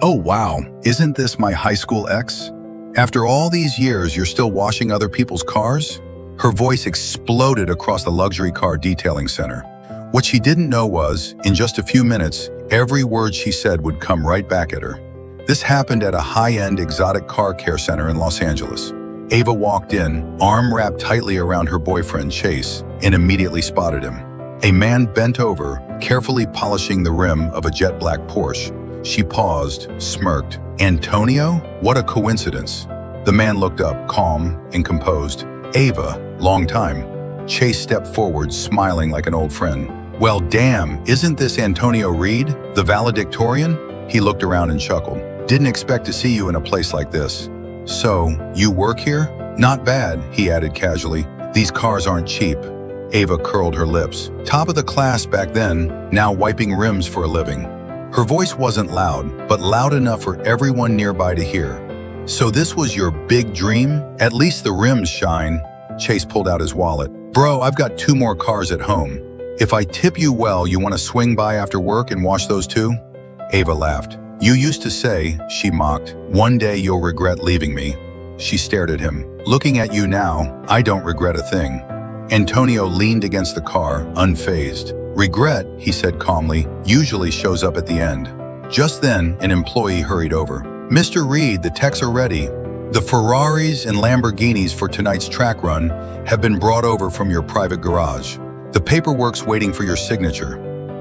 Oh wow, isn't this my high school ex? After all these years, you're still washing other people's cars? Her voice exploded across the luxury car detailing center. What she didn't know was, in just a few minutes, every word she said would come right back at her. This happened at a high-end exotic car care center in Los Angeles. Ava walked in, arm wrapped tightly around her boyfriend Chase, and immediately spotted him. A man bent over, carefully polishing the rim of a jet black Porsche. She paused, smirked. Antonio? What a coincidence. The man looked up, calm and composed. Ava, long time. Chase stepped forward, smiling like an old friend. Well, damn, isn't this Antonio Reed, the valedictorian? He looked around and chuckled. Didn't expect to see you in a place like this. So, you work here? Not bad, he added casually. These cars aren't cheap. Ava curled her lips. Top of the class back then, now wiping rims for a living. Her voice wasn't loud, but loud enough for everyone nearby to hear. So this was your big dream? At least the rims shine. Chase pulled out his wallet. Bro, I've got 2 more cars at home. If I tip you well, you want to swing by after work and wash those too? Ava laughed. You used to say, she mocked, one day you'll regret leaving me. She stared at him. Looking at you now, I don't regret a thing. Antonio leaned against the car, unfazed. Regret, he said calmly, usually shows up at the end. Just then, an employee hurried over. Mr. Reed, the techs are ready. The Ferraris and Lamborghinis for tonight's track run have been brought over from your private garage. The paperwork's waiting for your signature.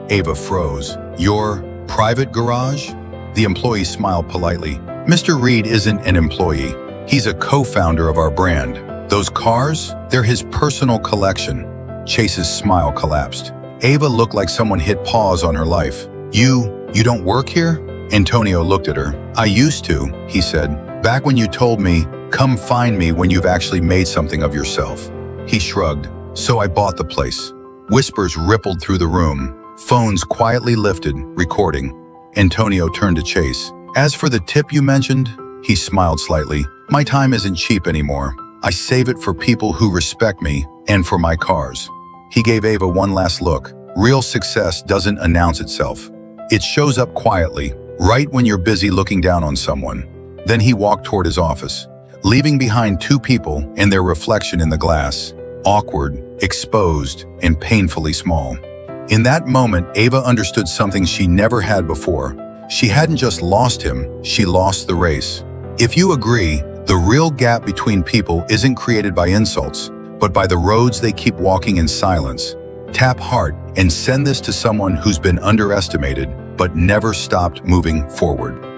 Ava froze. Your private garage? The employee smiled politely. Mr. Reed isn't an employee. He's a co-founder of our brand. Those cars, they're his personal collection. Chase's smile collapsed. Ava looked like someone hit pause on her life. You don't work here? Antonio looked at her. I used to, he said, back when you told me, come find me when you've actually made something of yourself. He shrugged. So I bought the place. Whispers rippled through the room. Phones quietly lifted, recording. Antonio turned to Chase. As for the tip you mentioned, he smiled slightly. My time isn't cheap anymore. I save it for people who respect me and for my cars. He gave Ava one last look. Real success doesn't announce itself. It shows up quietly, right when you're busy looking down on someone. Then he walked toward his office, leaving behind 2 people and their reflection in the glass. Awkward, exposed, and painfully small. In that moment, Ava understood something she never had before. She hadn't just lost him, she lost the race. If you agree, the real gap between people isn't created by insults, but by the roads they keep walking in silence. Tap heart and send this to someone who's been underestimated, but never stopped moving forward.